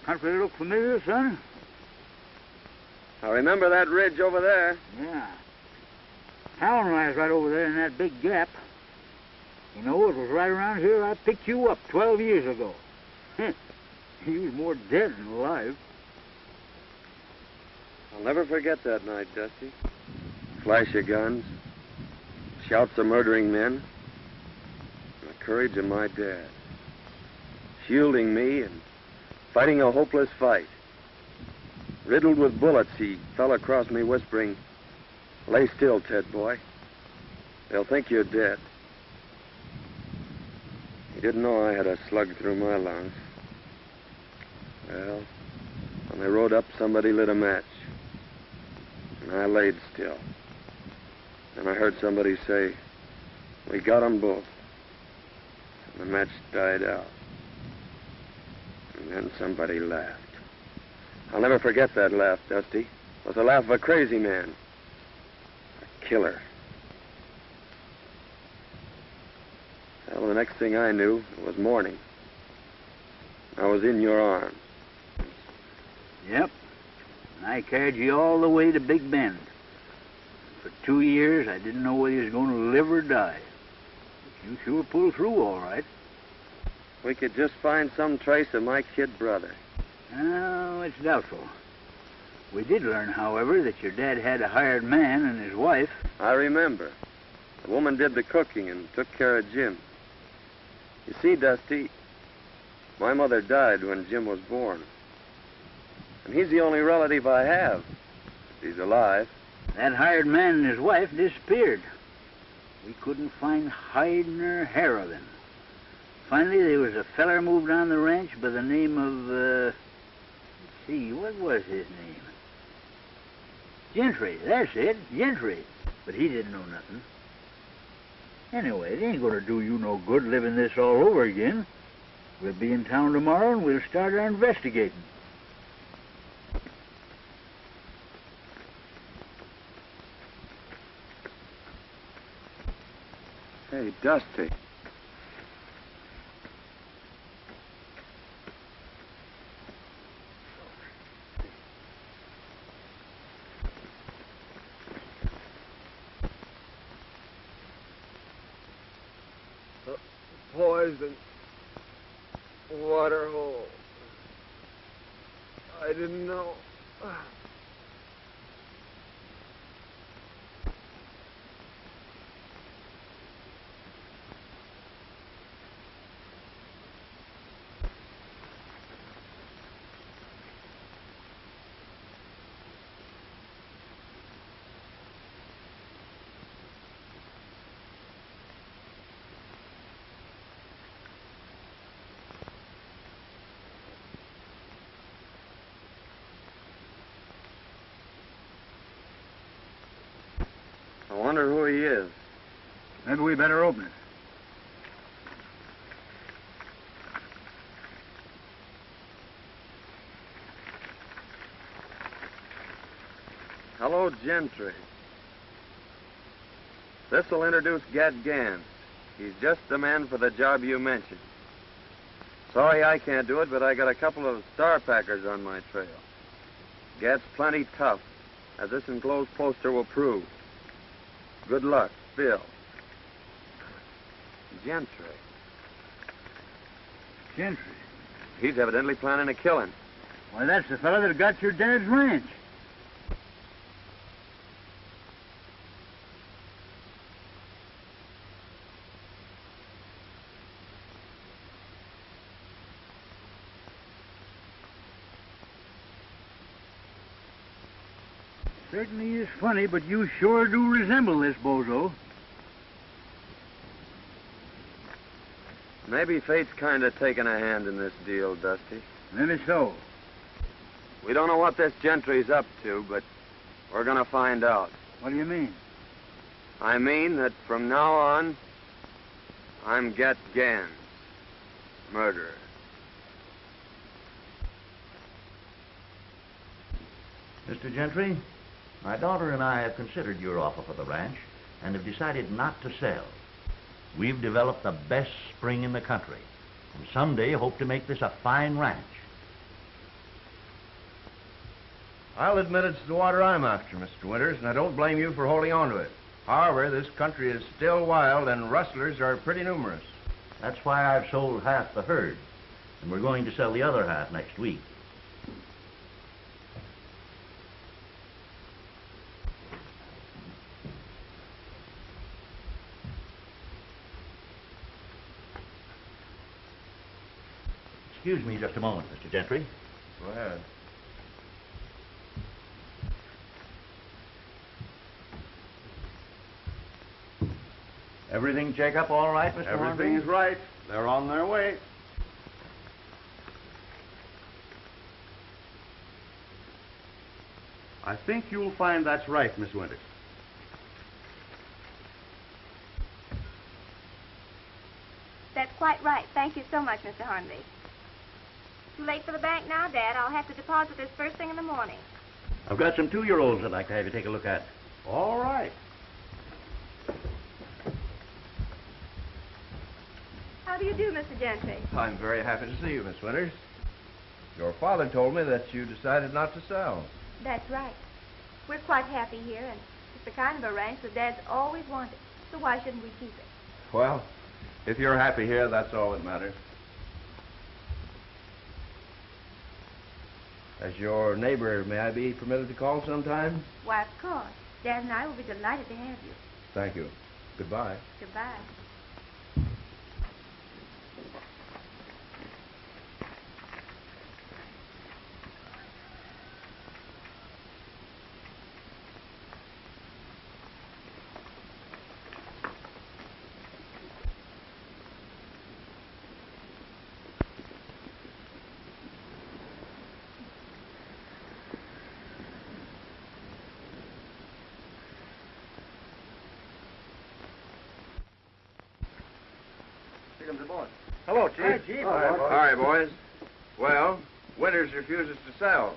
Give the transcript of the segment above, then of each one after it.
Country look familiar, son? I remember that ridge over there. Yeah. Town lies right over there in that big gap. You know, it was right around here I picked you up 12 years ago. You was more dead than alive. I'll never forget that night, Dusty. Flash of guns, shouts of murdering men, and the courage of my dad. Shielding me and fighting a hopeless fight. Riddled with bullets, he fell across me whispering, "Lay still, Ted boy. They'll think you're dead." He didn't know I had a slug through my lungs. Well, when they rode up, somebody lit a match. And I laid still. And I heard somebody say, "We got 'em both." And the match died out. And then somebody laughed. I'll never forget that laugh, Dusty. It was the laugh of a crazy man. A killer. Well, the next thing I knew, it was morning. I was in your arms. Yep. And I carried you all the way to Big Bend. For 2 years, I didn't know whether you was going to live or die. But you sure pulled through all right. We could just find some trace of my kid brother. Oh, it's doubtful. We did learn, however, that your dad had a hired man and his wife. I remember. The woman did the cooking and took care of Jim. You see, Dusty, my mother died when Jim was born. And he's the only relative I have, if he's alive. That hired man and his wife disappeared. We couldn't find hide nor hair of him. Finally, there was a feller moved on the ranch by the name of, let's see, what was his name? Gentry, that's it, Gentry. But he didn't know nothing. Anyway, it ain't gonna do you no good living this all over again. We'll be in town tomorrow and we'll start our investigating. Hey, Dusty. Poison. Water hole. I didn't know. I wonder who he is. Maybe we better open it. Hello, Gentry. This'll introduce Gad Gans. He's just the man for the job you mentioned. Sorry I can't do it, but I got a couple of star packers on my trail. Gets plenty tough, as this enclosed poster will prove. Good luck, Bill. Gentry. Gentry? He's evidently planning a killing. Why, that's the fellow that got your dad's ranch. Certainly is funny, but you sure do resemble this bozo. Maybe fate's kind of taking a hand in this deal, Dusty. Maybe so. We don't know what this Gentry's up to, but we're going to find out. What do you mean? I mean that from now on, I'm Get Gans, murderer. Mr. Gentry, my daughter and I have considered your offer for the ranch and have decided not to sell. We've developed the best spring in the country, and someday hope to make this a fine ranch. I'll admit it's the water I'm after, Mr. Winters, and I don't blame you for holding on to it. However, this country is still wild, and rustlers are pretty numerous. That's why I've sold half the herd, and we're going to sell the other half next week. Excuse me just a moment, Mr. Gentry. Go ahead. Everything check up all right, Mr. Everything's right. They're on their way. I think you'll find that's right, Miss Winters. That's quite right. Thank you so much, Mr. Hornby. Too late for the bank now, Dad. I'll have to deposit this first thing in the morning. I've got some 2-year-olds I'd like to have you take a look at. All right. How do you do, Mr. Gentry? I'm very happy to see you, Miss Winters. Your father told me that you decided not to sell. That's right. We're quite happy here, and it's the kind of a ranch that Dad's always wanted. So why shouldn't we keep it? Well, if you're happy here, that's all that matters. As your neighbor, may I be permitted to call sometime? Why, of course. Dad and I will be delighted to have you. Thank you. Goodbye. Goodbye. Hello, Chief. Hi, Chief. Hi, boys. Well, Winters refuses to sell.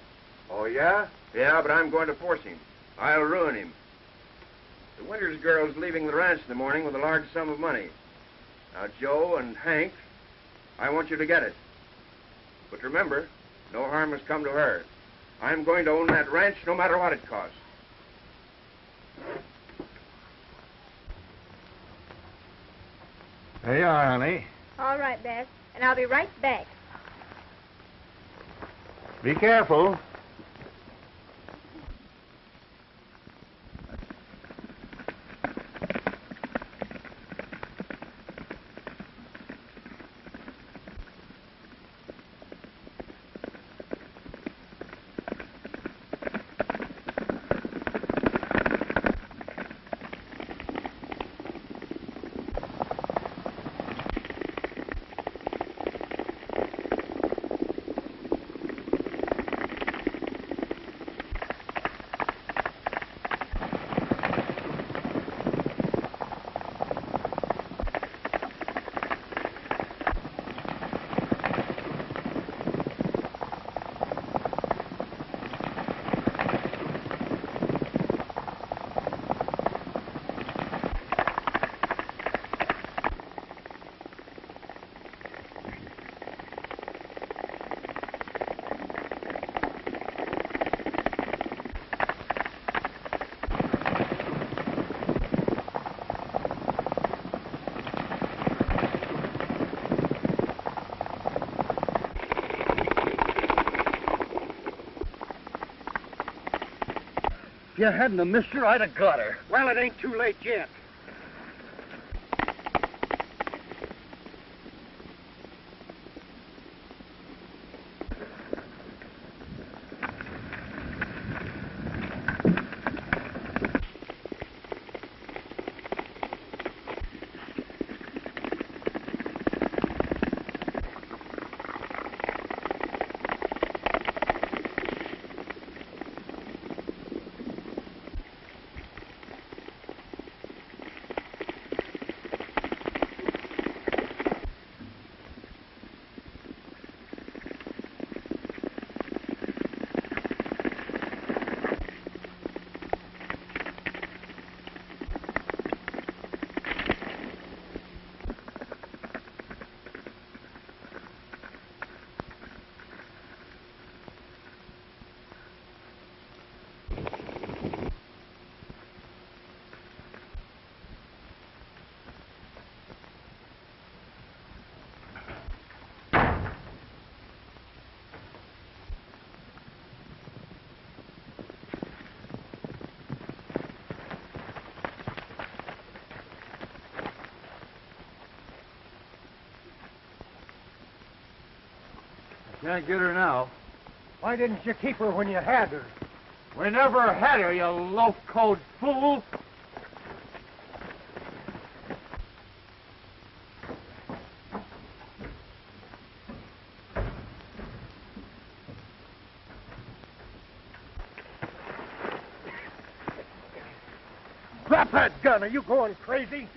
Oh, yeah? Yeah, but I'm going to force him. I'll ruin him. The Winters girl's leaving the ranch in the morning with a large sum of money. Now, Joe and Hank, I want you to get it. But remember, no harm has come to her. I'm going to own that ranch no matter what it costs. There you are, honey. All right, Dad. And I'll be right back. Be careful. If you hadn't have missed her, I'd have got her. Well, it ain't too late yet. Can't get her now. Why didn't you keep her when you had her? We never had her, you loaf-coat fool. Drop that gun. Are you going crazy?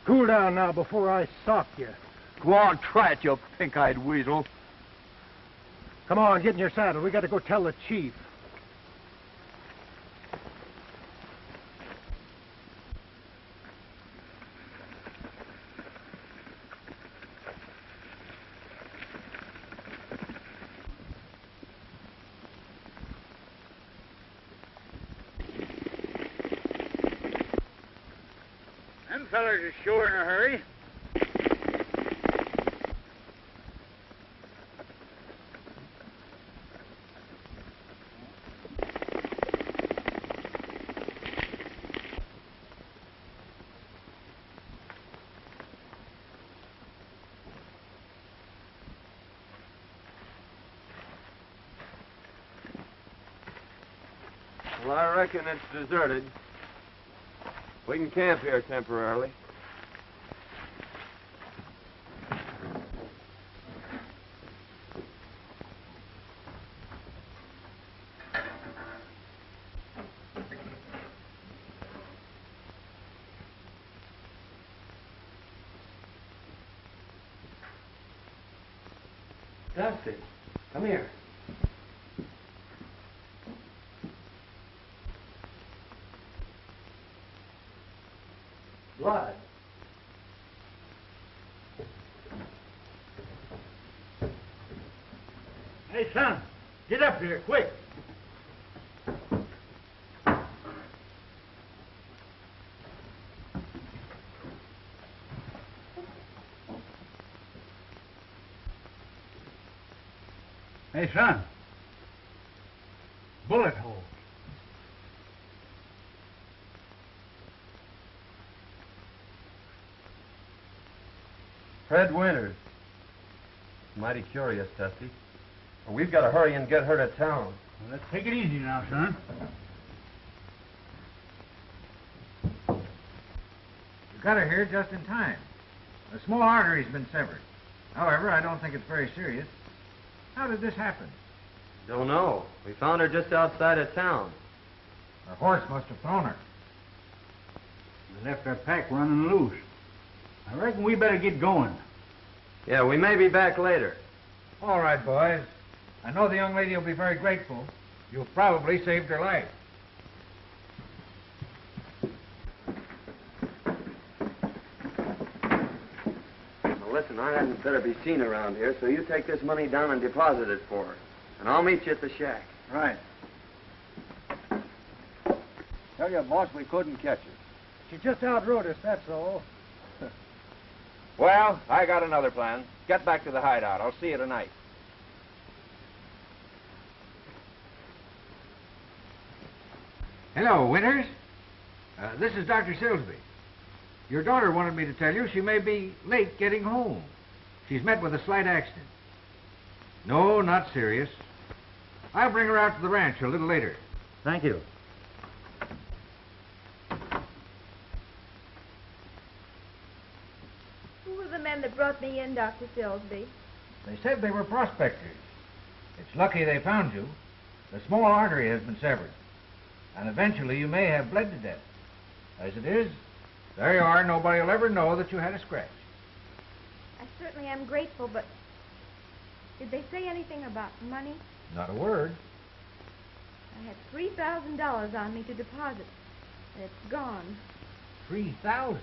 Cool down now before I sock you. Go on, try it, you pink-eyed weasel. Come on, get in your saddle. We got to go tell the chief. Them fellers are sure in a hurry. Well, I reckon it's deserted. We can camp here temporarily. Dusty, come here. Blood. Hey, son, get up here, quick. Hey, son. Bullet hole. Fred Winters. Mighty curious, Dusty. Well, we've got to hurry and get her to town. Well, let's take it easy now, son. You got her here just in time. A small artery's been severed. However, I don't think it's very serious. How did this happen? Don't know. We found her just outside of town. Her horse must have thrown her. We left our pack running loose. I reckon we better get going. Yeah, we may be back later. All right, boys. I know the young lady will be very grateful. You've probably saved her life. Well, listen, I hadn't better be seen around here, so you take this money down and deposit it for her. And I'll meet you at the shack. Right. Tell you, boss, we couldn't catch her. She just outrode us, that's all. Well, I got another plan. Get back to the hideout. I'll see you tonight. Hello, Winters. This is Dr. Silsby. Your daughter wanted me to tell you she may be late getting home. She's met with a slight accident. No, not serious. I'll bring her out to the ranch a little later. Thank you. Who were the men that brought me in, Dr. Silsby? They said they were prospectors. It's lucky they found you. The small artery has been severed, and eventually you may have bled to death. As it is, there you are. Nobody will ever know that you had a scratch. I certainly am grateful, but did they say anything about money? Not a word. I had $3,000 on me to deposit, and it's gone. 3,000.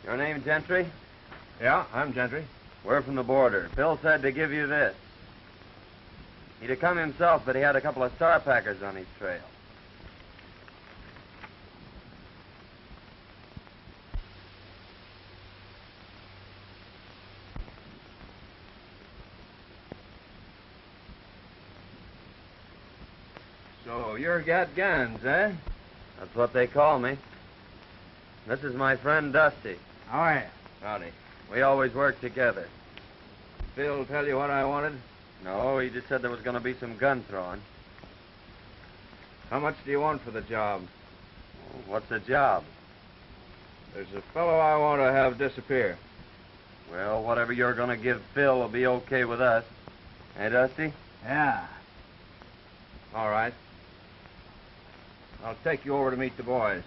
Your name, Gentry? Yeah, I'm Gentry. We're from the border. Bill said to give you this. He'd have come himself, but he had a couple of star packers on his trail. So you're got guns, eh? That's what they call me. This is my friend Dusty. How are you? Howdy. We always work together. Bill tell you what I wanted? No, he just said there was going to be some gun throwing. How much do you want for the job? What's the job? There's a fellow I want to have disappear. Well, whatever you're going to give Phil will be okay with us. Hey, Dusty? Yeah. All right. I'll take you over to meet the boys.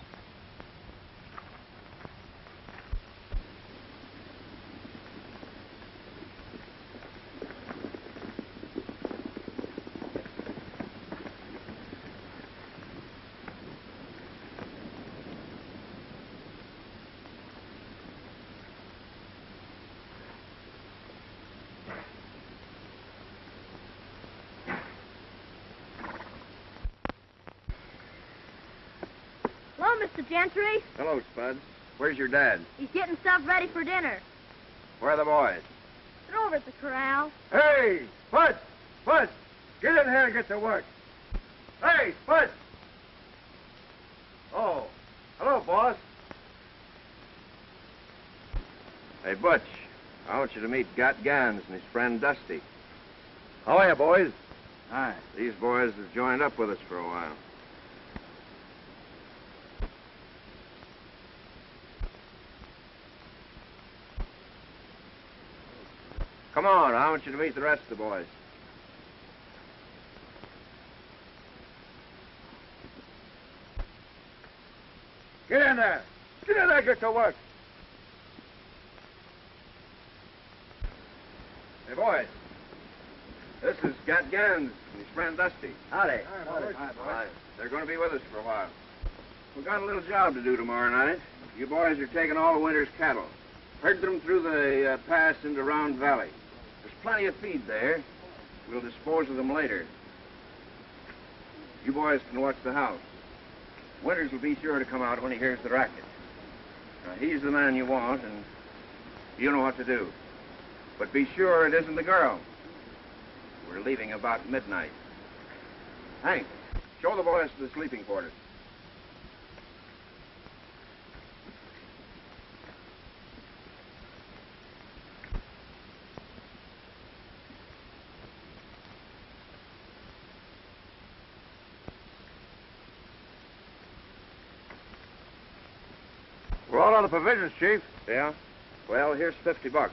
Hello, Mr. Gentry. Hello, Spuds. Where's your dad? He's getting stuff ready for dinner. Where are the boys? They're over at the corral. Hey, Spud! Spud! Get in here and get to work. Hey, Spud! Oh, hello, boss. Hey, Butch. I want you to meet Got Gans and his friend Dusty. How are you, boys? Hi. These boys have joined up with us for a while. Come on, I want you to meet the rest of the boys. Get in there. Get in there, get to work. Hey, boys. This is Gat Gans and his friend Dusty. Howdy. Hi. They're going to be with us for a while. We've got a little job to do tomorrow night. You boys are taking all the winter's cattle. Herd them through the pass into Round Valley. There's plenty of feed there. We'll dispose of them later. You boys can watch the house. Winters will be sure to come out when he hears the racket. Now, he's the man you want, and you know what to do. But be sure it isn't the girl. We're leaving about midnight. Hank, show the boys to the sleeping quarters. We're all out of provisions, Chief. Yeah? Well, here's $50.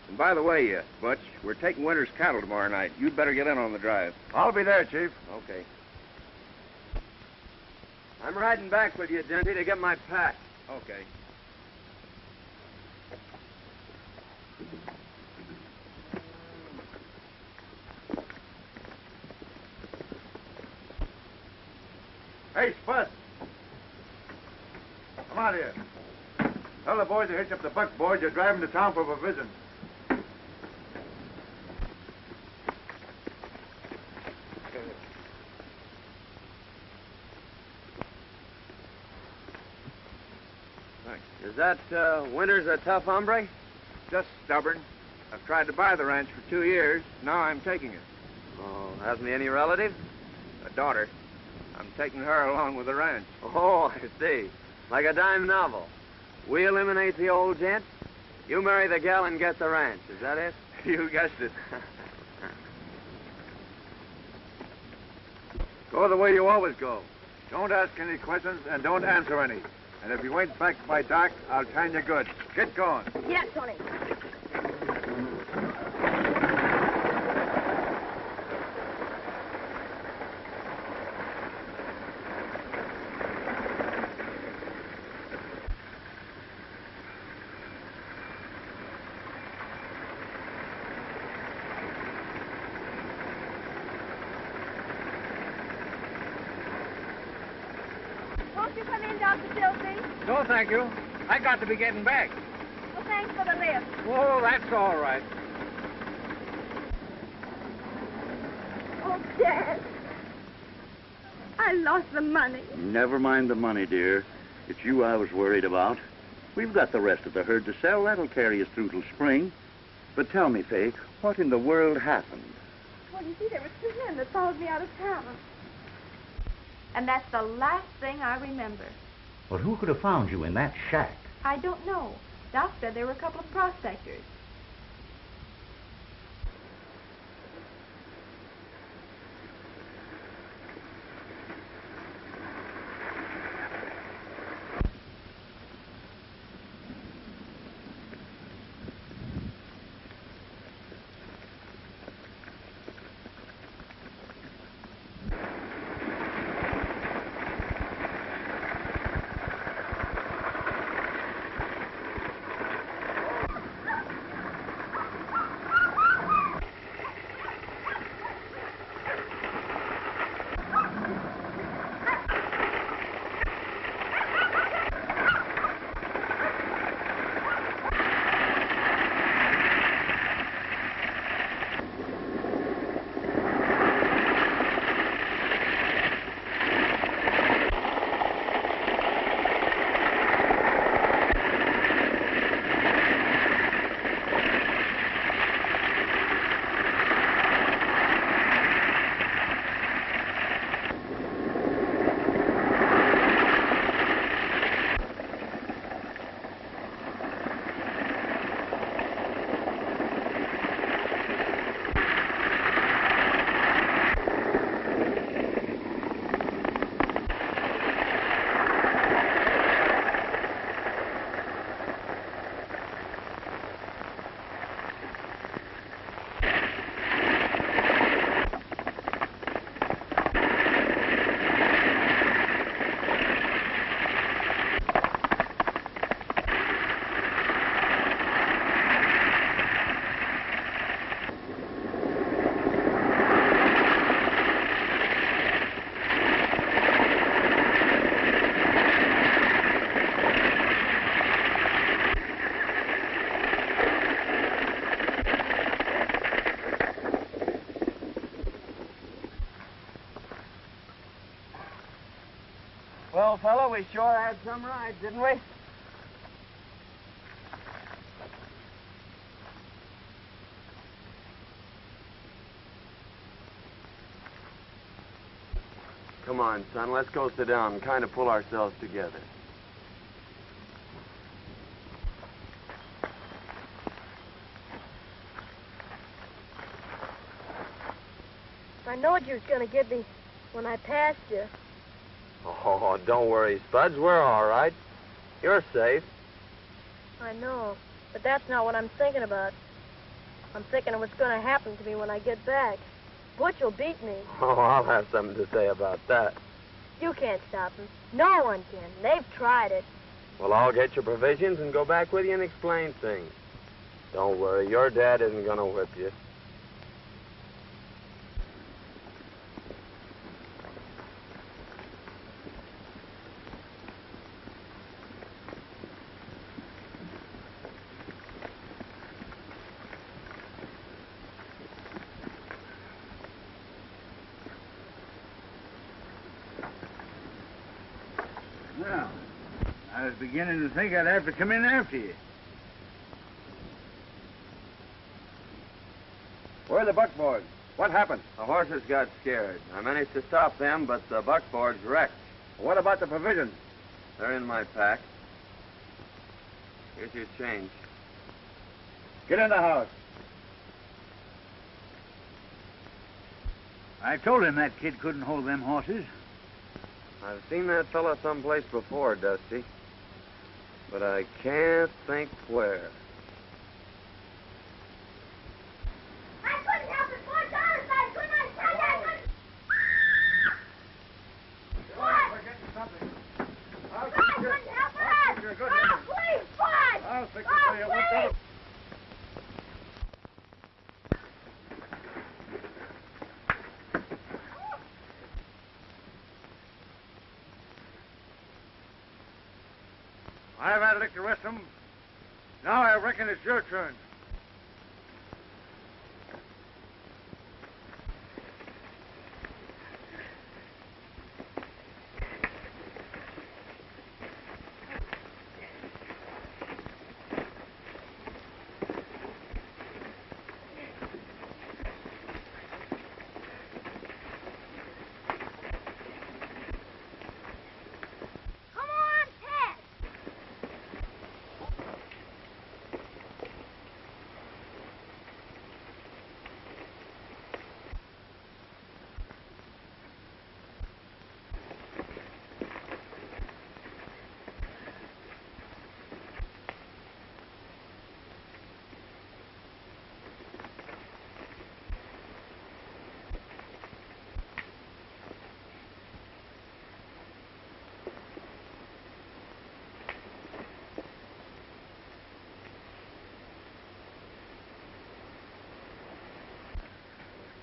And by the way, Butch, we're taking Winter's cattle tomorrow night. You'd better get in on the drive. I'll be there, Chief. Okay. I'm riding back with you, Gentry, to get my pack. Okay. Hey, Spud. Come out here. Tell the boys to hitch up the buckboard. You're driving to town for a visit. Is that Winters a tough hombre? Just stubborn. I've tried to buy the ranch for 2 years. Now I'm taking it. Oh, hasn't he any relatives? A daughter. I'm taking her along with the ranch. Oh, I see. Like a dime novel. We eliminate the old gent. You marry the gal and get the ranch. Is that it? You guessed it. Go the way you always go. Don't ask any questions and don't answer any. And if you ain't back by dark, I'll time you good. Get going. Yeah, Tony. Won't you come in, Dr. Silsby? No, thank you. I got to be getting back. Well, thanks for the lift. Oh, that's all right. Oh, Dad. I lost the money. Never mind the money, dear. It's you I was worried about. We've got the rest of the herd to sell. That'll carry us through till spring. But tell me, Faye, what in the world happened? Well, you see, there were 2 men that followed me out of town. And that's the last thing I remember. Well, who could have found you in that shack? I don't know. Doc said there were a couple of prospectors. Well, fella, we sure had some ride, didn't we? Come on, son, let's go sit down and kind of pull ourselves together. I knowed you was going to get me when I passed you. Oh, don't worry, Spuds. We're all right. You're safe. I know, but that's not what I'm thinking about. I'm thinking of what's going to happen to me when I get back. Butch will beat me. Oh, I'll have something to say about that. You can't stop him. No one can. They've tried it. Well, I'll get your provisions and go back with you and explain things. Don't worry, your dad isn't going to whip you. Well, I was beginning to think I'd have to come in after you. Where are the buckboards? What happened? The horses got scared. I managed to stop them, but the buckboard's wrecked. What about the provisions? They're in my pack. Here's your change. Get in the house. I told him that kid couldn't hold them horses. I've seen that fella someplace before, Dusty. But I can't think where. I couldn't help it. $4. I couldn't. I tell you, I couldn't. What? We're getting something. I couldn't help it. You're good. Oh, please, what? I'll fix it Oh, for you. please. I've had a lick to rest them. Now I reckon it's your turn. Come on, Ted.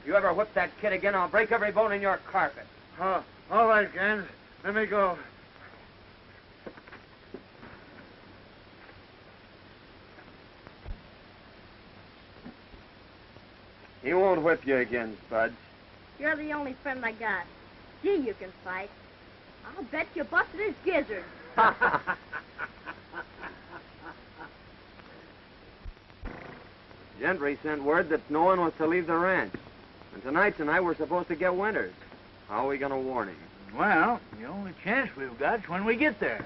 You ever whip that kid again, I'll break every bone in your carpet. Oh, all right, Gans. Let me go. He won't whip you again, Spudge. You're the only friend I got. Gee, you can fight. I'll bet you busted his gizzard. Gentry sent word that no one was to leave the ranch. And tonight we're supposed to get Winters. How are we going to warn him? Well, the only chance we've got is when we get there.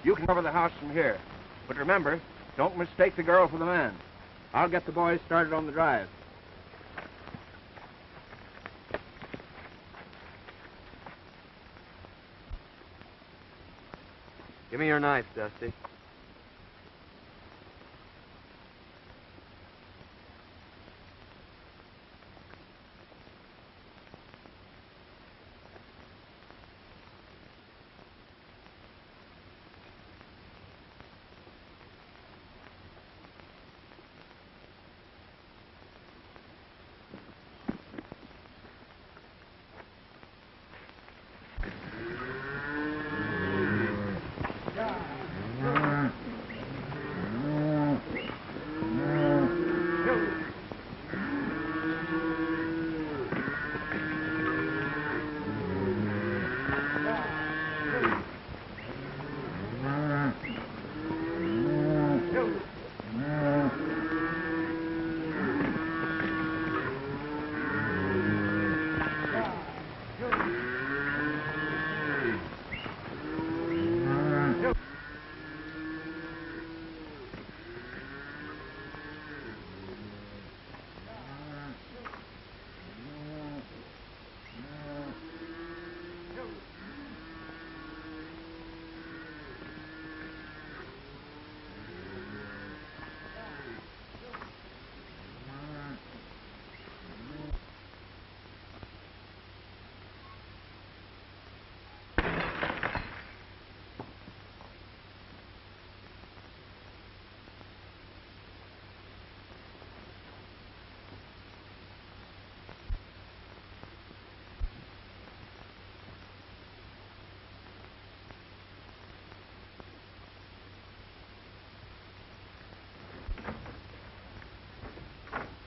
You can cover the house from here. But remember, don't mistake the girl for the man. I'll get the boys started on the drive. Give me your knife, Dusty.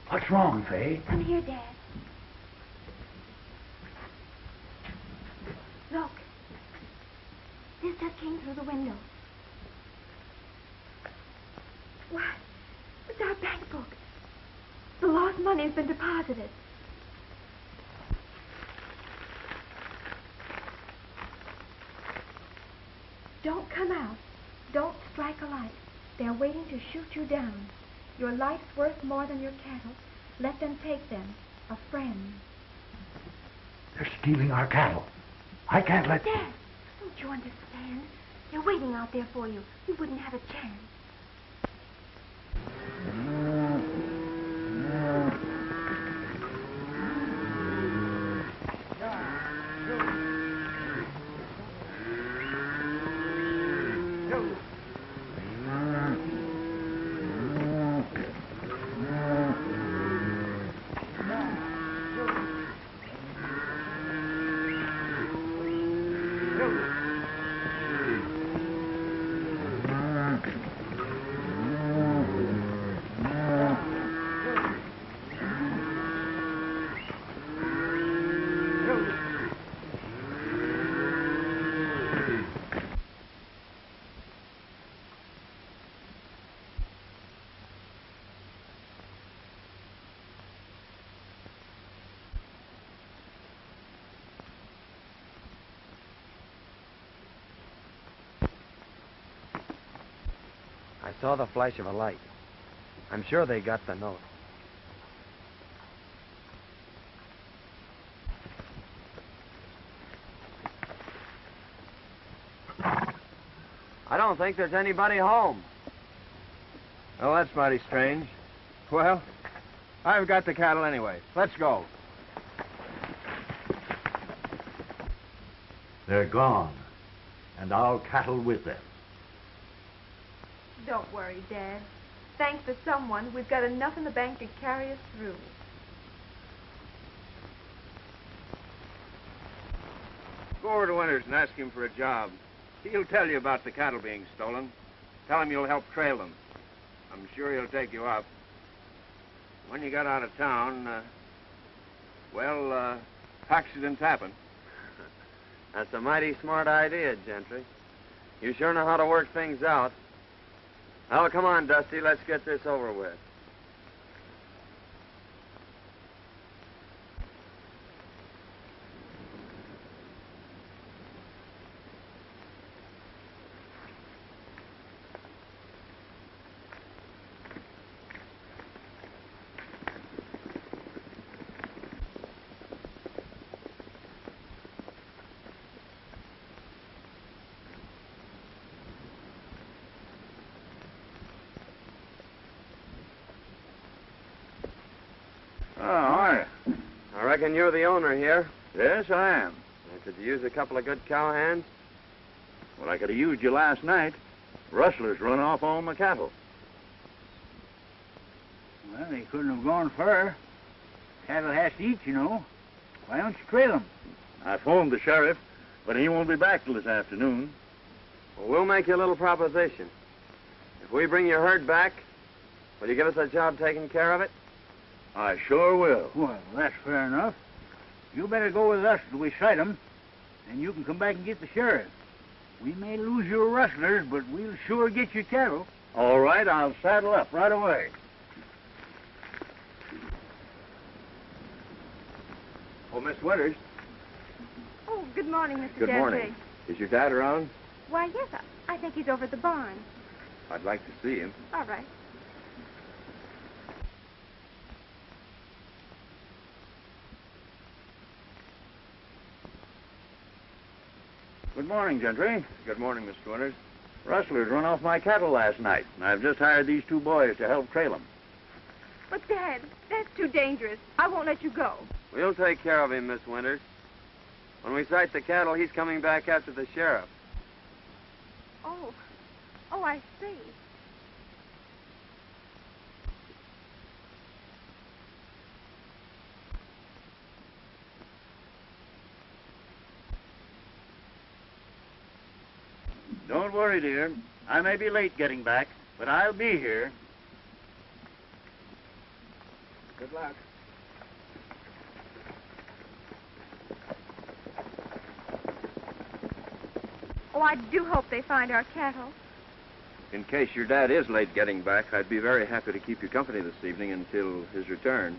What's wrong, Fay? Come here, Dad. Look. This just came through the window. What? It's our bank book. The lost money has been deposited. Don't come out. Don't strike a light. They're waiting to shoot you down. Your life's worth more than your cattle. Let them take them. A friend. They're stealing our cattle. I can't let... Dad, don't you understand? They're waiting out there for you. We wouldn't have a chance. I saw the flash of a light. I'm sure they got the note. I don't think there's anybody home. Oh, that's mighty strange. Well, I've got the cattle anyway. Let's go. They're gone, and our cattle with them. Don't worry, Dad. Thanks to someone, we've got enough in the bank to carry us through. Go over to Winters and ask him for a job. He'll tell you about the cattle being stolen. Tell him you'll help trail them. I'm sure he'll take you up. When you got out of town, accidents happen. That's a mighty smart idea, Gentry. You sure know how to work things out. Well, come on, Dusty. Let's get this over with. I reckon you're the owner here. Yes, I am. Could you use a couple of good cowhands? Well, I could have used you last night. Rustlers run off all my cattle. Well, they couldn't have gone far. Cattle has to eat, you know. Why don't you trail them? I phoned the sheriff, but he won't be back till this afternoon. Well, we'll make you a little proposition. If we bring your herd back, will you give us a job taking care of it? I sure will. Well, that's fair enough. You better go with us till we sight 'em, and you can come back and get the sheriff. We may lose your rustlers, but we'll sure get your cattle. All right, I'll saddle up right away. Oh, Miss Winters. Oh, good morning, Mr. Good Gentry. morning. Is your dad around? Why, yes, I think he's over at the barn. I'd like to see him. All right. Good morning, Gentry. Good morning, Mr. Winters. Rustlers run off my cattle last night, and I've just hired these two boys to help trail them. But, Dad, that's too dangerous. I won't let you go. We'll take care of him, Miss Winters. When we sight the cattle, he's coming back after the sheriff. Oh, I see. Don't worry, dear. I may be late getting back, but I'll be here. Good luck. Oh, I do hope they find our cattle. In case your dad is late getting back, I'd be very happy to keep you company this evening until his return.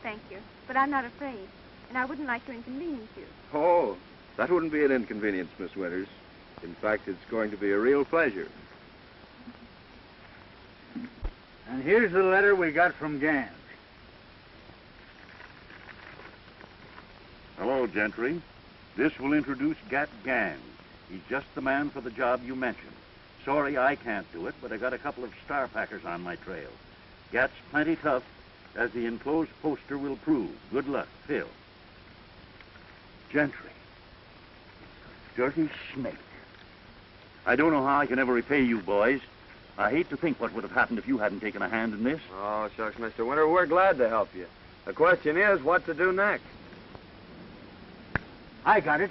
Thank you. But I'm not afraid, and I wouldn't like to inconvenience you. Oh, that wouldn't be an inconvenience, Miss Winters. In fact, it's going to be a real pleasure. And here's the letter we got from Gans. Hello, Gentry. This will introduce Gat Gans. He's just the man for the job you mentioned. Sorry I can't do it, but I got a couple of star packers on my trail. Gat's plenty tough, as the enclosed poster will prove. Good luck, Phil. Gentry. Dirty snake. I don't know how I can ever repay you, boys. I hate to think what would have happened if you hadn't taken a hand in this. Oh, shucks, Mr. Winter, we're glad to help you. The question is what to do next. I got it.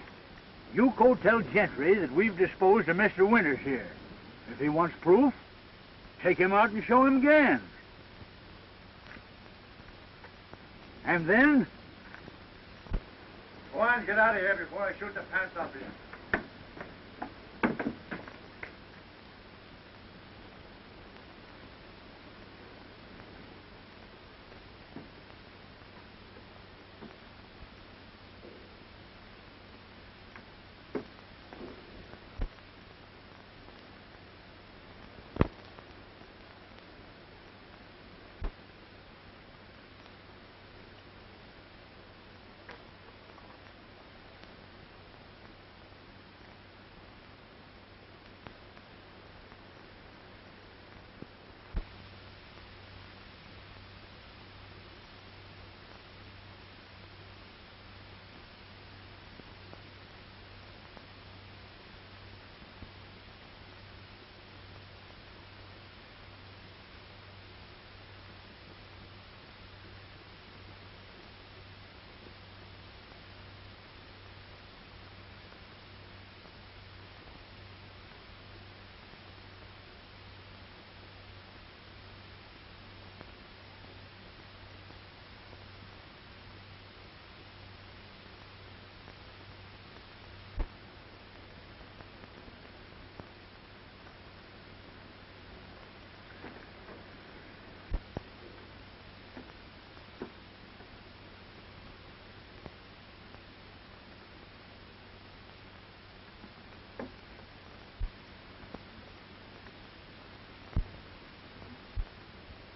You go tell Gentry that we've disposed of Mr. Winters here. If he wants proof, take him out and show him Gans. And then... Go on, get out of here before I shoot the pants off you.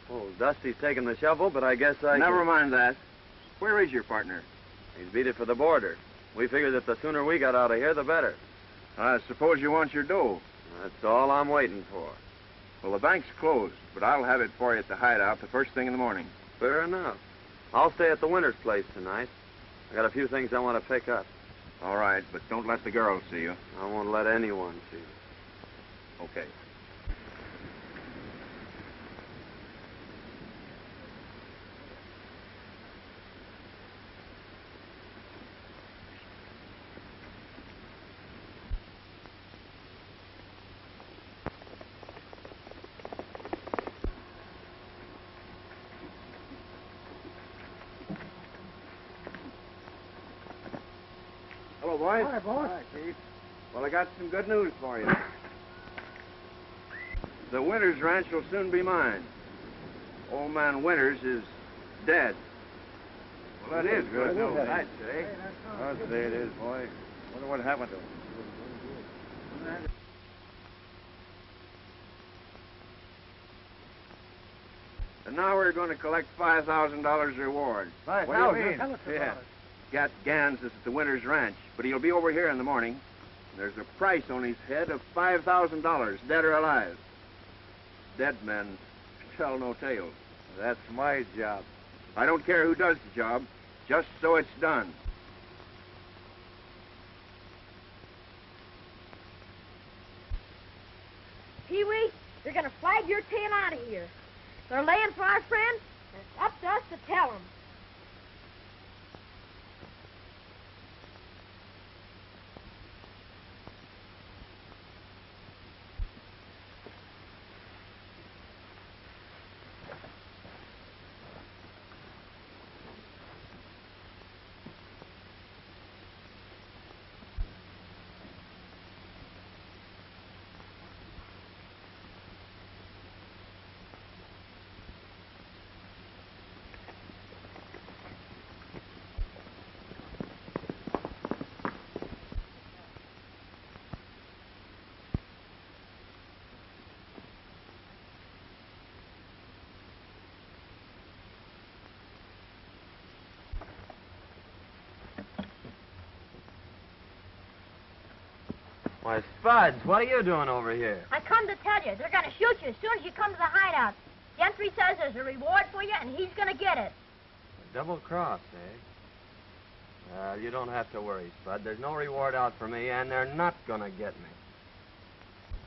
Oh, Dusty's taking the shovel, but I guess Never mind that. Where is your partner? He's beat it for the border. We figured that the sooner we got out of here, the better. I suppose you want your dough. That's all I'm waiting for. Well, the bank's closed, but I'll have it for you at the hideout the first thing in the morning. Fair enough. I'll stay at the Winters place tonight. I got a few things I want to pick up. All right, but don't let the girls see you. I won't let anyone see you. Okay. Hello, boys. Hi, boss. Hi, Chief. Well, I got some good news for you. The Winters ranch will soon be mine. Old man Winters is dead. Well, that is good news, I'd I'd say. I'd say it is, boy. Wonder what happened to him. And now we're going to collect $5,000 reward. What do you mean? Tell us about Yeah. it. Gat Gans is at the Winters Ranch, but he'll be over here in the morning. There's a price on his head of $5,000, dead or alive. Dead men tell no tales. That's my job. I don't care who does the job, just so it's done. Pee-wee, you're going to flag your tail out of here. They're laying for our friend, and it's up to us to tell them. Why, Spuds, what are you doing over here? I come to tell you, they're going to shoot you as soon as you come to the hideout. Gentry says there's a reward for you, and he's going to get it. A double cross, eh? Well, you don't have to worry, Spud. There's no reward out for me, and they're not going to get me.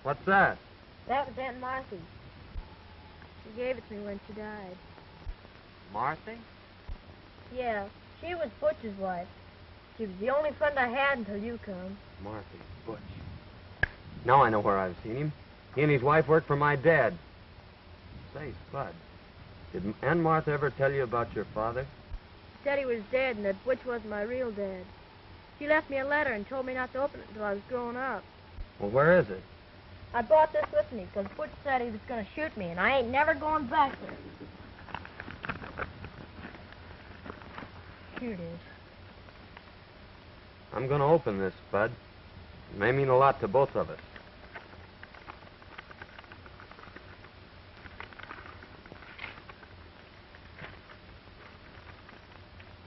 What's that? That was Aunt Marthy. She gave it to me when she died. Marthy? Yeah, she was Butch's wife. She was the only friend I had until you come. Marthy, Butch. Now I know where I've seen him. He and his wife worked for my dad. Say, Spud, did Aunt Martha ever tell you about your father? She said he was dead and that Butch wasn't my real dad. She left me a letter and told me not to open it until I was grown up. Well, where is it? I brought this with me because Butch said he was going to shoot me, and I ain't never going back there. Here it is. I'm going to open this, Spud. It may mean a lot to both of us.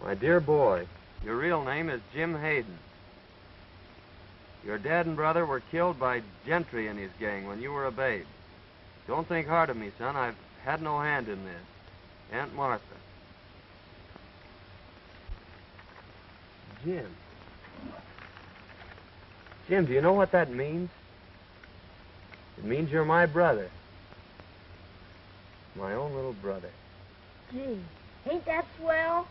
My dear boy, your real name is Jim Hayden. Your dad and brother were killed by Gentry and his gang when you were a babe. Don't think hard of me, son. I've had no hand in this. Aunt Martha. Jim. Jim, do you know what that means? It means you're my brother. My own little brother. Gee, ain't that swell?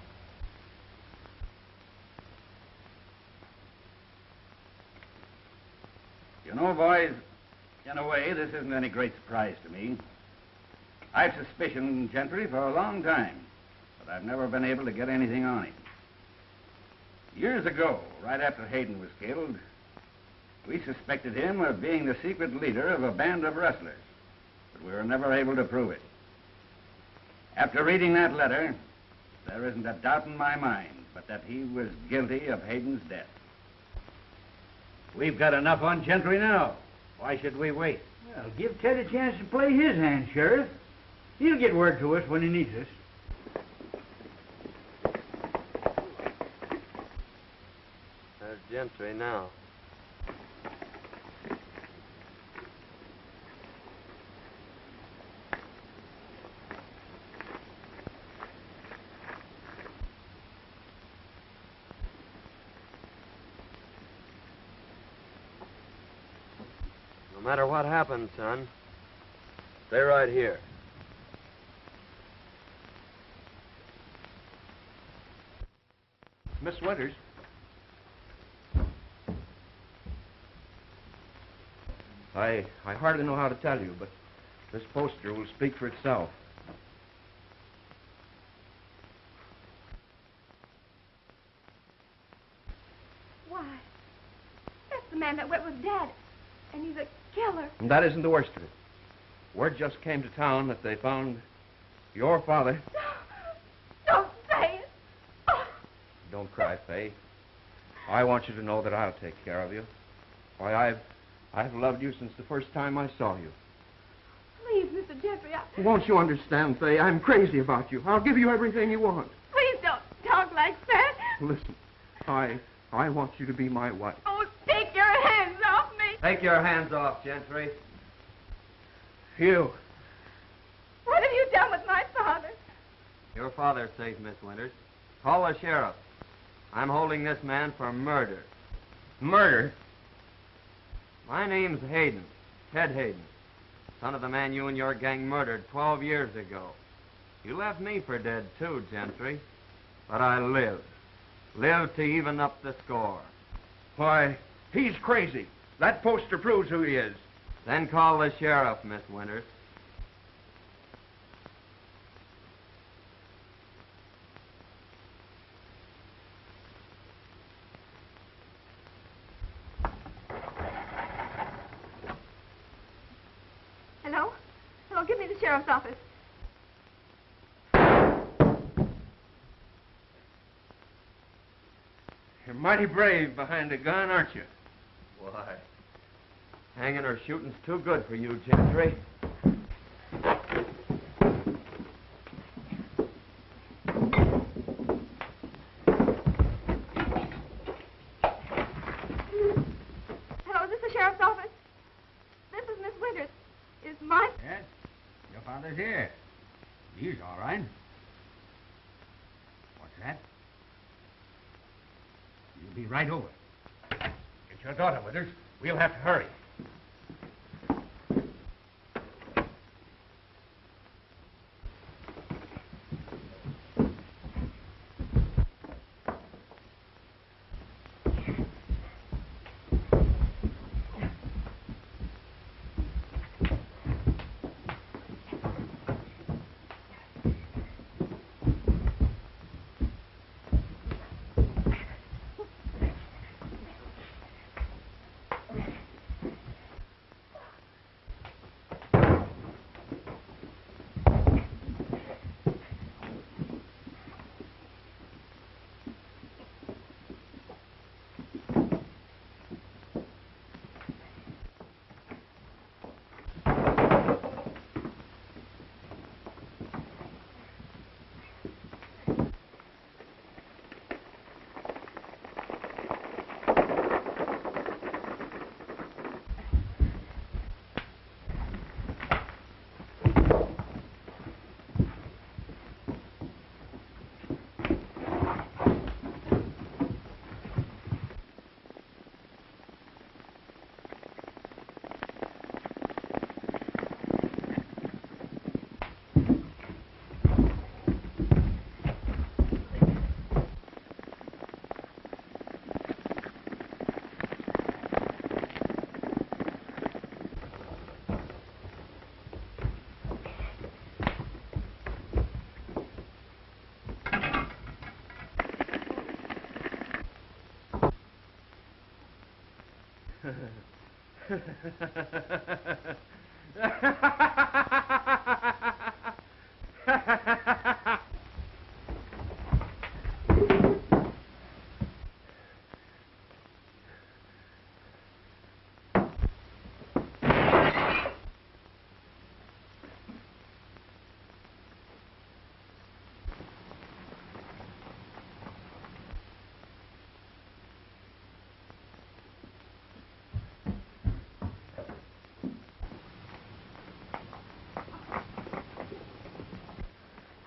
You know, boys, in a way, this isn't any great surprise to me. I've suspicioned Gentry for a long time, but I've never been able to get anything on him. Years ago, right after Hayden was killed, we suspected him of being the secret leader of a band of rustlers, but we were never able to prove it. After reading that letter, there isn't a doubt in my mind but that he was guilty of Hayden's death. We've got enough on Gentry now. Why should we wait? Well, give Ted a chance to play his hand, Sheriff. He'll get word to us when he needs us. There's Gentry now. No matter what happens, son, stay right here. Miss Winters. I hardly know how to tell you, but this poster will speak for itself. Why, that's the man that went with Dad, and he's a killer. And that isn't the worst of it. Word just came to town that they found your father. Don't say it. Oh. Don't cry, Fay. I want you to know that I'll take care of you. Why, I've loved you since the first time I saw you. Please, Mr. Jeffrey, Won't you understand, Fay? I'm crazy about you. I'll give you everything you want. please don't talk like that. Listen, I want you to be my wife. Oh, take your hands off me. Take your hands off, Gentry. You. What have you done with my father? Your father's safe, Miss Winters. Call the sheriff. I'm holding this man for murder. Murder? My name's Hayden, Ted Hayden, son of the man you and your gang murdered 12 years ago. You left me for dead, too, Gentry. But I lived. Lived to even up the score. Why, he's crazy. That poster proves who he is. Then call the sheriff, Miss Winters. Hello? Hello, give me the sheriff's office. You're mighty brave behind a gun, aren't you? Why, hanging or shooting's too good for you, Gentry. Hello, is this the sheriff's Pat. You'll be right over. Get your daughter, Withers. We'll have to hurry.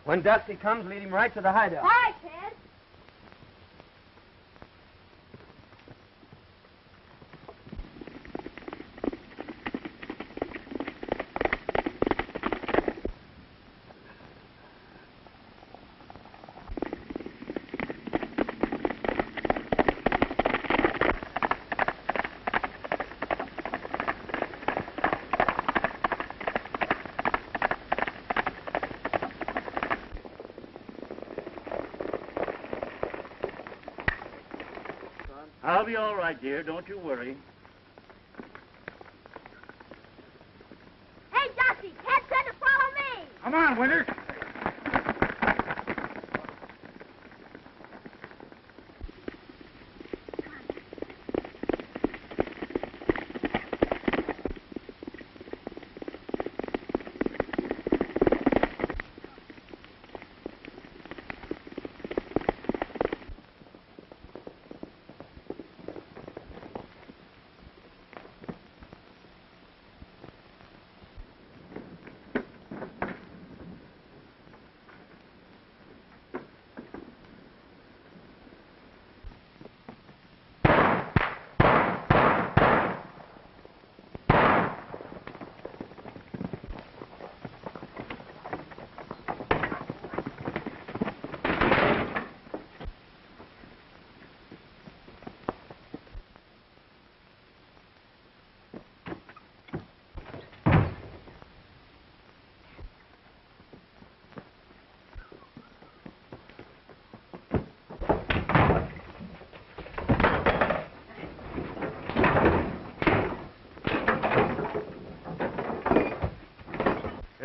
When Dusty comes, lead him right to the hideout. All right, Ted. I'll be all right, dear. Don't you worry. Hey, Dusty, Ted said to follow me. Come on, Withers.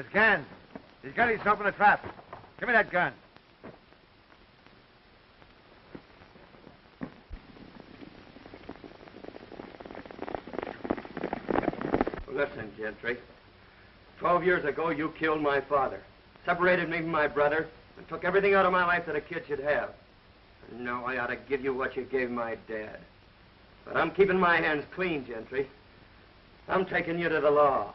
This gun. He's got himself in a trap. Give me that gun. Listen, Gentry. 12 years ago, you killed my father, separated me from my brother, and took everything out of my life that a kid should have. And now I ought to give you what you gave my dad. But I'm keeping my hands clean, Gentry. I'm taking you to the law.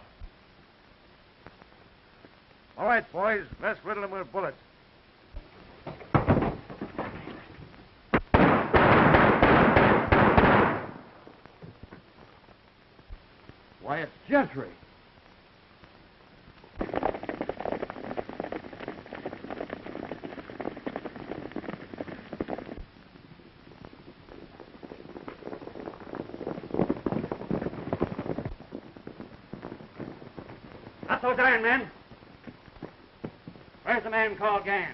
All right, boys, let's riddle him with bullets. Gentry. Not those iron men. Where's the man called Gann?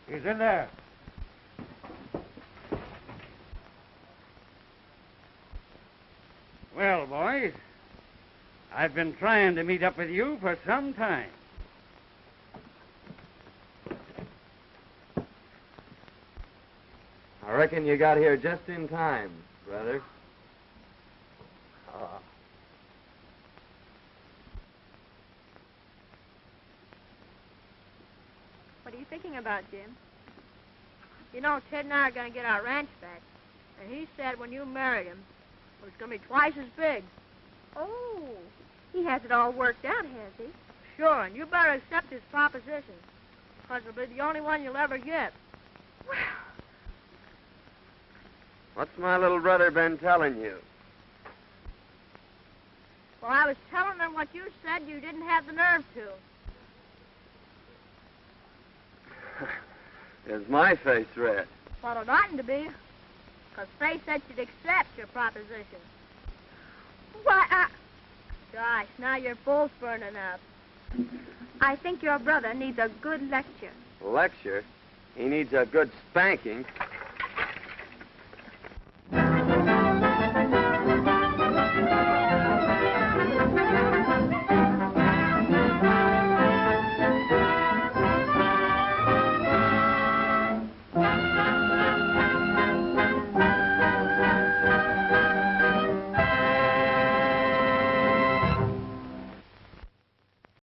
He's in there. Well, boys, I've been trying to meet up with you for some time. I reckon you got here just in time, brother. What are you thinking about, Jim? You know, Ted and I are going to get our ranch back. And he said when you married him, it was going to be twice as big. Oh, he has it all worked out, has he? Sure, and you better accept his proposition. Because it'll be the only one you'll ever get. Well, What's my little brother been telling you? Well, I was telling him what you said you didn't have the nerve to. Is my face red? Well, it oughtn't to be. Because Faye said she'd accept your proposition. why, Gosh, now your bull's burning up. I think your brother needs a good lecture. Lecture? He needs a good spanking.